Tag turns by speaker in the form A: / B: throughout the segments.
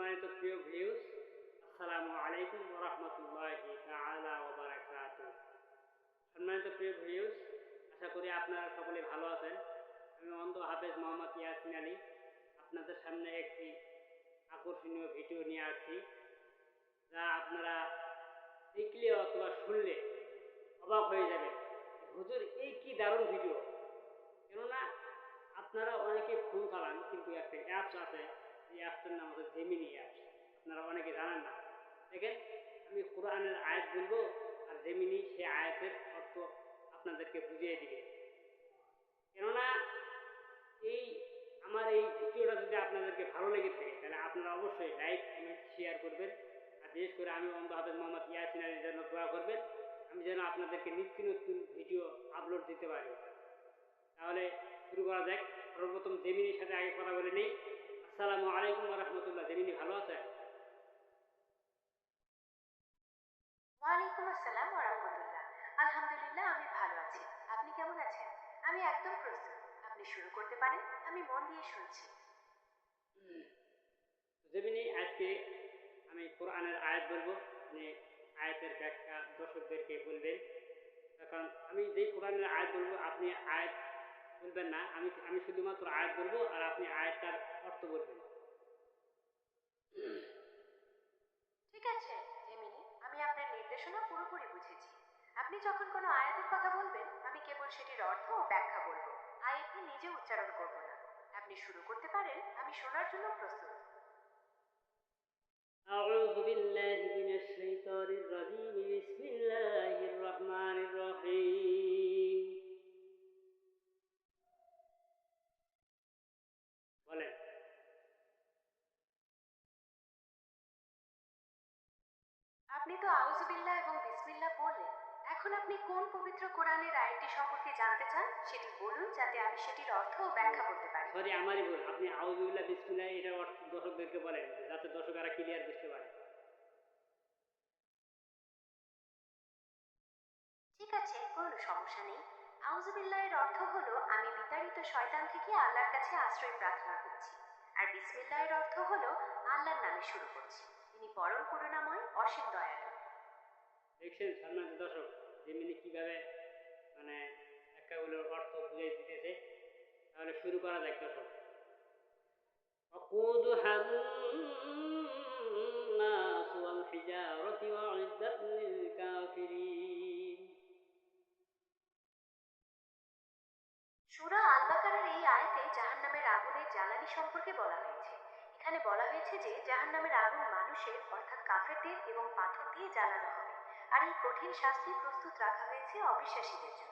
A: সম্মানিত প্রিয় ভিউস, আসসালামু আলাইকুম ওয়া রাহমাতুল্লাহি তাআলা ওয়া বারাকাতুহু। সম্মানিত প্রিয় ভিউস, আশা করি আপনারা সকলে ভালো আছেন। আমি অন্ধ হাফেজ মোহাম্মদ ইয়াসিন আলী আপনাদের সামনে একটি আকর্ষণীয় ভিডিও নিয়ে আসছি, যা আপনারা দেখলে অথবা শুনলে অবাক হয়ে যাবেন। হুজুর, এই কি দারুণ ভিডিও! কেননা আপনারা অনেকে ফোন চালান, কিন্তু একটা অ্যাপস আছে, এই অ্যাপসটার নাম হচ্ছে জেমিনি অ্যাপস। আপনারা অনেকে জানেন না। দেখেন, আমি কোরআনের আয়াত বলবো আর জেমিনি সে আয়াতের অর্থ আপনাদেরকে বুঝিয়ে দিবে। কেননা এই আমার এই ভিডিওটা যদি আপনাদেরকে ভালো লেগে থাকে, তাহলে আপনারা অবশ্যই লাইক, কমেন্ট, শেয়ার করবেন। আর বিশেষ করে আমি অন্ধ হাফেজ মোহাম্মদ ইয়াসিন আলীর জন্য দোয়া করবেন, আমি যেন আপনাদেরকে নিত্য নতুন ভিডিও আপলোড দিতে পারি। তাহলে শুরু করা যাক। সর্বপ্রথম জেমিনির সাথে আগে কথা বলে নেই। আসসালামু আলাইকুম ওয়া রাহমাতুল্লাহ। জেমিনি, ভালো আছেন?
B: ওয়ালাইকুম আসসালাম ওয়া রাহমাতুল্লাহ। আলহামদুলিল্লাহ, আমি ভালো আছি। আপনি কেমন আছেন? আমি একদম প্রস্তুত। আপনি শুরু করতে পারেন। আমি মন দিয়ে শুনছি।
A: জেমিনি, আজকে আমি কোরআনের আয়াত বলবো। আপনি আয়াতের ব্যাখ্যা দর্শকদেরকে বলবেন। কারণ আমি যেই কোরআনের আয়াত বলবো, আপনি আয়াত বলবেন না। আমি শুধুমাত্র আয়াত বলবো আর আপনি আয়াতটার অর্থ বলবেন।
B: ঠিক আছে জেমিনি, আমি আপনার নির্দেশনা পুরোপুরি বুঝেছি। আপনি যখন কোনো আয়াতের কথা বলবেন, আমি কেবল সেটির অর্থ ও ব্যাখ্যা বলবো। আয়াতটি নিজে উচ্চারণ করব না। আপনি শুরু করতে পারেন। আমি শোনার জন্য প্রস্তুত।
A: আউযু বিল্লাহি মিনাশ শাইতানির রাজীম। বিসমিল্লাহির রহমানির রহিম। বলেন।
B: আপনি তো আউযুবিল্লাহ এবং বিসমিল্লাহ পড়লেন। এখন আপনি কোন পবিত্র কোরআনের আয়াতটি সম্পর্কে জানতে চান সেটি বলুন, যাতে আমি সেটির অর্থ ও ব্যাখ্যা বলতে পারি।
A: সরি, আমারই ভুল। আপনি আউযু বিল্লাহ বিসমিল্লাহ এটার অর্থ দর্শকদেরকে বলেন, যাতে দর্শকেরা ক্লিয়ার বুঝতে পারে।
B: ঠিক আছে, কোনো সমস্যা নেই। আউযুবিল্লাহের অর্থ হলো আমি বিতাড়িত শয়তান থেকে আল্লাহর কাছে আশ্রয় প্রার্থনা করছি। আর বিসমিল্লাহের অর্থ হলো আল্লাহর নামে শুরু করছি। তিনি পরম করুণাময়, অসীম দয়ালু।
A: দেখছেন সম্মানিত দর্শক, জেমিনি কিভাবে মানে ব্যাখ্যাগুলোর অর্থ বুঝাই দিতেছে। তাহলে শুরু করা যাক দর্শক। وقودها الناس والحجارة وأعدت للكافرين।
B: সূরা আল বাকারার এই আয়াতে জাহান্নামের আগুনের জ্বালানি সম্পর্কে বলা হয়েছে। এখানে বলা হয়েছে যে জাহান্নামের আগুন মানুষের অর্থাৎ কাফেরদের এবং পাথর দিয়ে জ্বালানো হবে। আর এই কঠিন শাস্তি প্রস্তুত রাখা হয়েছে অবিশ্বাসীদের জন্য।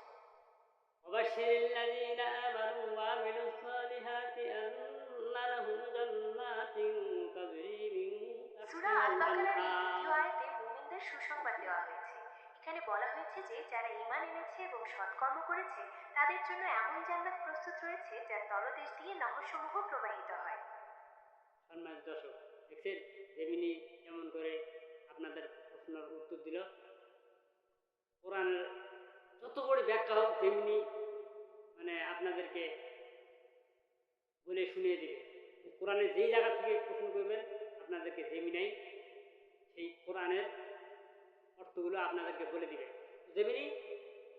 A: وبشر الذين آمنوا وعملوا الصالحات أن لهم جنات تجري من
B: সূরা
A: تحتها
B: আল বাকারার এই
A: الأنهار।
B: দ্বিতীয় আয়াতে মুমিনদের সুসংবাদ দেওয়া হয়েছে। এখানে বলা হয়েছে যে যারা ঈমান এনেছে এবং সৎকর্ম করেছে, তাদের জন্য এমন জান্নাত প্রস্তুত রয়েছে যার তলদেশ দিয়ে নহরসমূহ প্রবাহিত হয়।
A: সম্মানিত দর্শক, দেখছেন জেমিনি কেমন করে আপনাদের প্রশ্নের উত্তর দিল। কোরআনের যত বড় ব্যাখ্যা হোক, জেমিনি আপনাদেরকে বলে শুনিয়ে দিবে। কোরআনের যেই জায়গা থেকে প্রশ্ন করবেন, আপনাদেরকে জেমিনাই সেই কোরআনের অর্থগুলো আপনাদেরকে বলে দিবে। জেমিনি,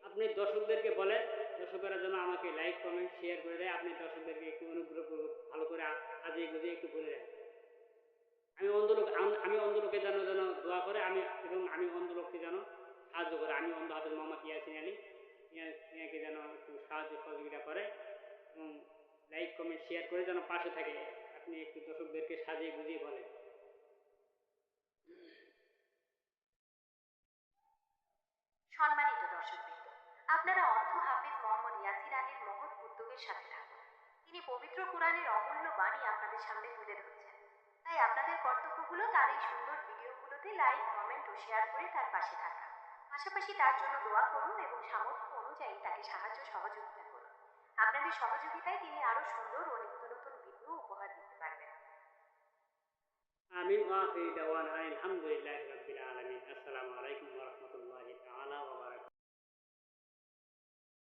A: আপনি দর্শকদেরকে বলেন, দর্শকেরা যেন আমাকে লাইক, কমেন্ট, শেয়ার করে দেয়। আপনি দর্শকদেরকে একটু অনুগ্রহ করে ভালো করে সাজিয়ে গুজিয়ে একটু বলে দেন। আমি অন্ধ লোকে যেন যেন দোয়া করে, আমি অন্ধ লোককে যেন সাহায্য করে। আমি অন্ধ হাফেজ মোহাম্মদ ইয়াসিন আলী ইয়াকে যেন একটু সাহায্য সহযোগিতা করে এবং লাইক, কমেন্ট, শেয়ার করে যেন পাশে থাকে। আপনি একটু দর্শকদেরকে সাজিয়ে গুজিয়ে বলেন।
B: সম্মানিত দর্শকবৃন্দ, আপনারা অন্ধ হাফিজ মোহাম্মদ ইয়াসিন আলীর মহৎ উদ্যোগের সাথে থাকুন। তিনি পবিত্র কোরআনের অমূল্য বাণী আপনাদের সামনে তুলে ধরছেন। তাই আপনাদের কর্তব্য হলো তার এই সুন্দর ভিডিওগুলোতে লাইক, কমেন্ট ও শেয়ার করে তার পাশে থাকা। পাশাপাশি তার জন্য দোয়া করুন এবং সামর্থ্য অনুযায়ী তাকে সাহায্য সহযোগিতা করুন। আপনাদের সহযোগিতায় তিনি আরো সুন্দর ও নিত্য নতুন ভিডিও উপহার দিতে পারবেন।
A: আমিন ওয়া আখির দাওয়ানা আলহামদুলিল্লাহি